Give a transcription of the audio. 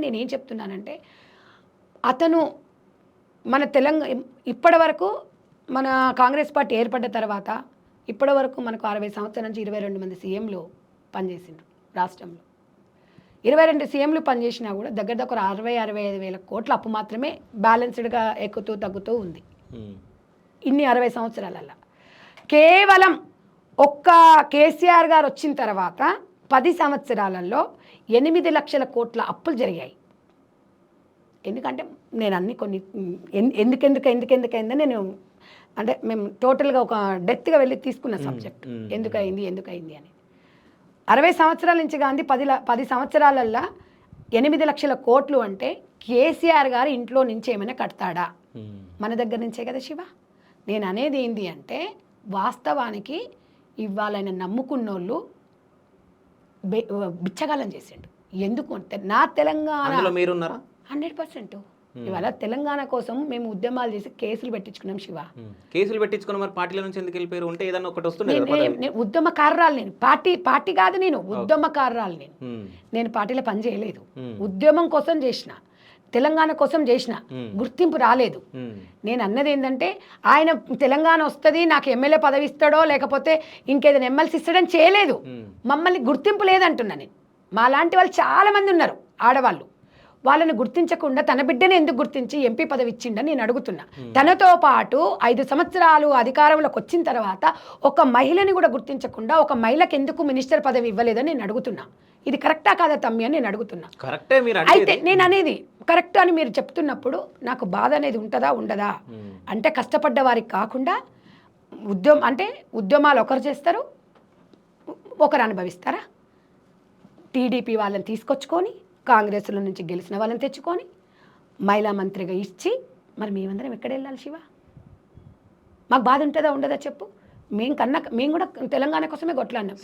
నేనేం చెప్తున్నానంటే అతను మన ఇప్పటి వరకు మన కాంగ్రెస్ పార్టీ ఏర్పడ్డ తర్వాత ఇప్పటి వరకు మనకు 60 సంవత్సరాల నుంచి 22 మంది సీఎంలు పనిచేసిండ్రు రాష్ట్రంలో. 22 సీఎంలు పనిచేసినా కూడా దగ్గర 60-65 వేల కోట్ల అప్పు మాత్రమే బ్యాలెన్స్డ్గా ఎక్కుతూ తగ్గుతూ ఉంది ఇన్ని 60 సంవత్సరాలల్లో. కేవలం ఒక్క కేసీఆర్ గారు వచ్చిన తర్వాత 10 సంవత్సరాలలో 8 లక్షల కోట్ల అప్పులు జరిగాయి. ఎందుకంటే నేను అన్ని కొన్ని ఎందుకైందని నేను అంటే మేము టోటల్గా ఒక డెప్త్గా వెళ్ళి తీసుకున్న సబ్జెక్ట్ ఎందుకైంది అని. 60 సంవత్సరాల నుంచి గాంధీ 10 సంవత్సరాలల్లో 8 లక్షల కోట్లు అంటే కేసీఆర్ గారు ఇంట్లో నుంచి ఏమైనా కడతాడా? మన దగ్గర నుంచే కదా శివ. నేను అనేది ఏంటి అంటే వాస్తవానికి ఇవాళ ఆయన నమ్ముకున్నోళ్ళు బిచ్చగాలం చేసిండు. ఎందుకు అంటే నా తెలంగాణ మీరున్నారా 100%. ఇవాళ తెలంగాణ కోసం మేము ఉద్యమాలు చేసి కేసులు పెట్టించుకున్నాం శివ. కేసులు పెట్టించుకున్న మరి పార్టీల నుంచి ఎందుకు వెళ్ళిపోయారు? ఉంటే ఏదన్నా ఒకటి వస్తుంది. నేను ఉద్యమకారురాలు, నేను పార్టీ కాదు, నేను ఉద్యమకారురాలు. నేను పార్టీలో పని చేయలేదు, ఉద్యమం కోసం చేసిన, తెలంగాణ కోసం చేసిన, గుర్తింపు రాలేదు. నేను అన్నది ఏంటంటే ఆయన తెలంగాణ వస్తుంది నాకు ఎమ్మెల్యే పదవి ఇస్తాడో లేకపోతే ఇంకేదైనా ఎమ్మెల్సీ ఇస్తాడని చేయలేదు. మమ్మల్ని గుర్తింపు లేదంటున్నా నేను. మా లాంటి వాళ్ళు చాలామంది ఉన్నారు ఆడవాళ్ళు, వాళ్ళని గుర్తించకుండా తన బిడ్డని ఎందుకు గుర్తించి ఎంపీ పదవి ఇచ్చిండని నేను అడుగుతున్నా. తనతో పాటు 5 సంవత్సరాలు అధికారంలోకి వచ్చిన తర్వాత ఒక మహిళని కూడా గుర్తించకుండా ఒక మహిళకి ఎందుకు మినిస్టర్ పదవి ఇవ్వలేదని నేను అడుగుతున్నా. ఇది కరెక్టా కాదా తమ్మి అని నేను అడుగుతున్నా. అయితే నేను అనేది కరెక్ట్ అని మీరు చెప్తున్నప్పుడు నాకు బాధ అనేది ఉంటుందా ఉండదా అంటే కష్టపడ్డ వారికి కాకుండా ఉద్యమాలు ఒకరు చేస్తారు, ఒకరు అనుభవిస్తారా? టీడీపీ వాళ్ళని తీసుకొచ్చుకొని కాంగ్రెస్లో నుంచి గెలిచిన వాళ్ళని తెచ్చుకొని మహిళా మంత్రిగా ఇచ్చి మరి మేమందరం ఎక్కడ వెళ్ళాలి శివ? మాకు బాధ ఉంటుందా ఉండదా చెప్పు? మేము కూడా తెలంగాణ కోసమే కొట్లాడినాం.